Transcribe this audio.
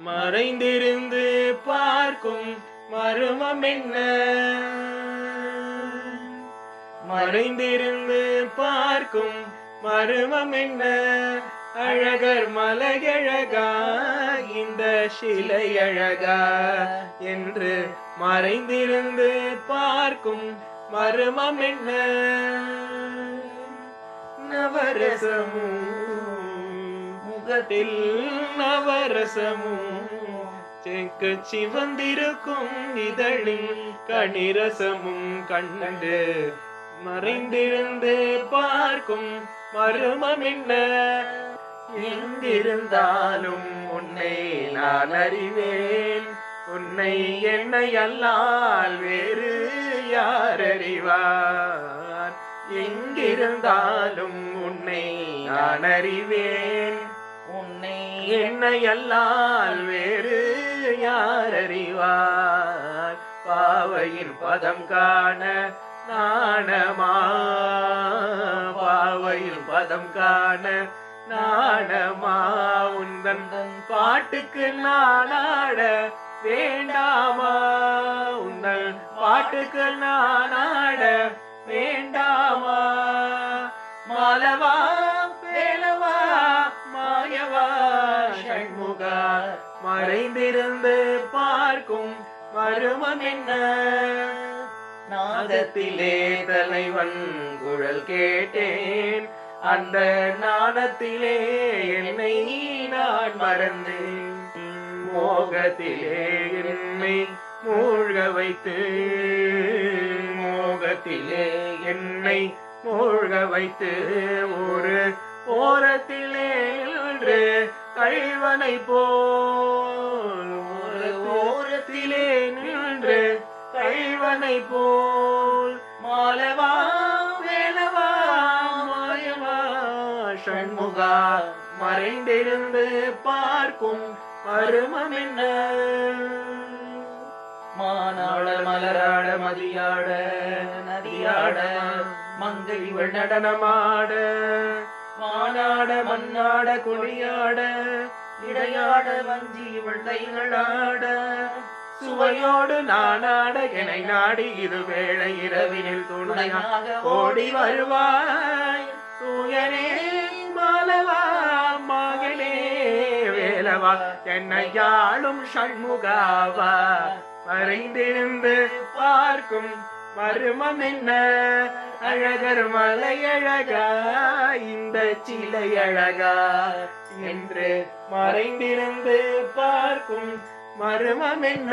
மறைந்திருந்து பார்க்கும் மர்மம் என்ன? மறைந்திருந்து பார்க்கும் மர்மம் என்ன? அழகர் மலையழகா இந்த சிலை அழகா என்று மறைந்திருந்து பார்க்கும் மர்மம் என்ன? நவரசமும் முகத்தில் நவரசமும் செக்கு சிவந்திருக்கும் இதழில் கனிரசமும் கண்டு மறைந்திருந்து பார்க்கும் மர்மம் என்ன? எங்கிருந்தாலும் உன்னை நான் அறிவேன், உன்னை என்னை அல்லால் வேறு யார் அறிவார்? எங்கிருந்தாலும் உன்னை நான் அறிவேன், உன்னை என்னை அல்லால் வேறு யார் அறிவார்? பாவையின் பதம் காண நாணமா, பாவையில் பதம் காண நாணமா? உந்தன் பாட்டுக்கு நானாட வேண்டாமா? உந்தன் பாட்டுக்கு நானாட வேண்டாமா? மாலவா வேலவா மாயவா ஷண்முகா, மறைந்திருந்து பார்க்கும் மர்மம் என்ன? நாதத்திலே தலைவன் குழல் கேட்டேன், அந்த நாணத்திலே என்னை நான் மறந்தேன். மோகத்திலே என்னை மூழ்க வைத்து, மோகத்திலே என்னை மூழ்க வைத்து ஒரு ஓரத்திலே நின்று கள்வனை போல், ஒரு ஓரத்திலே நின்று கள்வனை போல். மாலவா வேலவா மாயவா ஷண்முகா, மறைந்திருந்து பார்க்கும் மர்மம் என்ன? மானாட மலராட மதியாட நதியாட மங்கை இவள் நடனமாட, மானாட மண்ணாட கொடியாட இடையாட வஞ்சி இவள் கைகளாட, சுவையோடு நானாட என்னை நாடி இது வேளை இரவினில் துணையாக ஓடி வருவாய். தூயனே மாலவா மகளே வேலவா, என்னை யாழும் ஷண்முகாவா, மறைந்திருந்து பார்க்கும் மர்மம் என்ன? அழகர் மலையழகா இந்த சிலை அழகா என்று மறைந்திருந்து பார்க்கும் மர்மம் என்ன?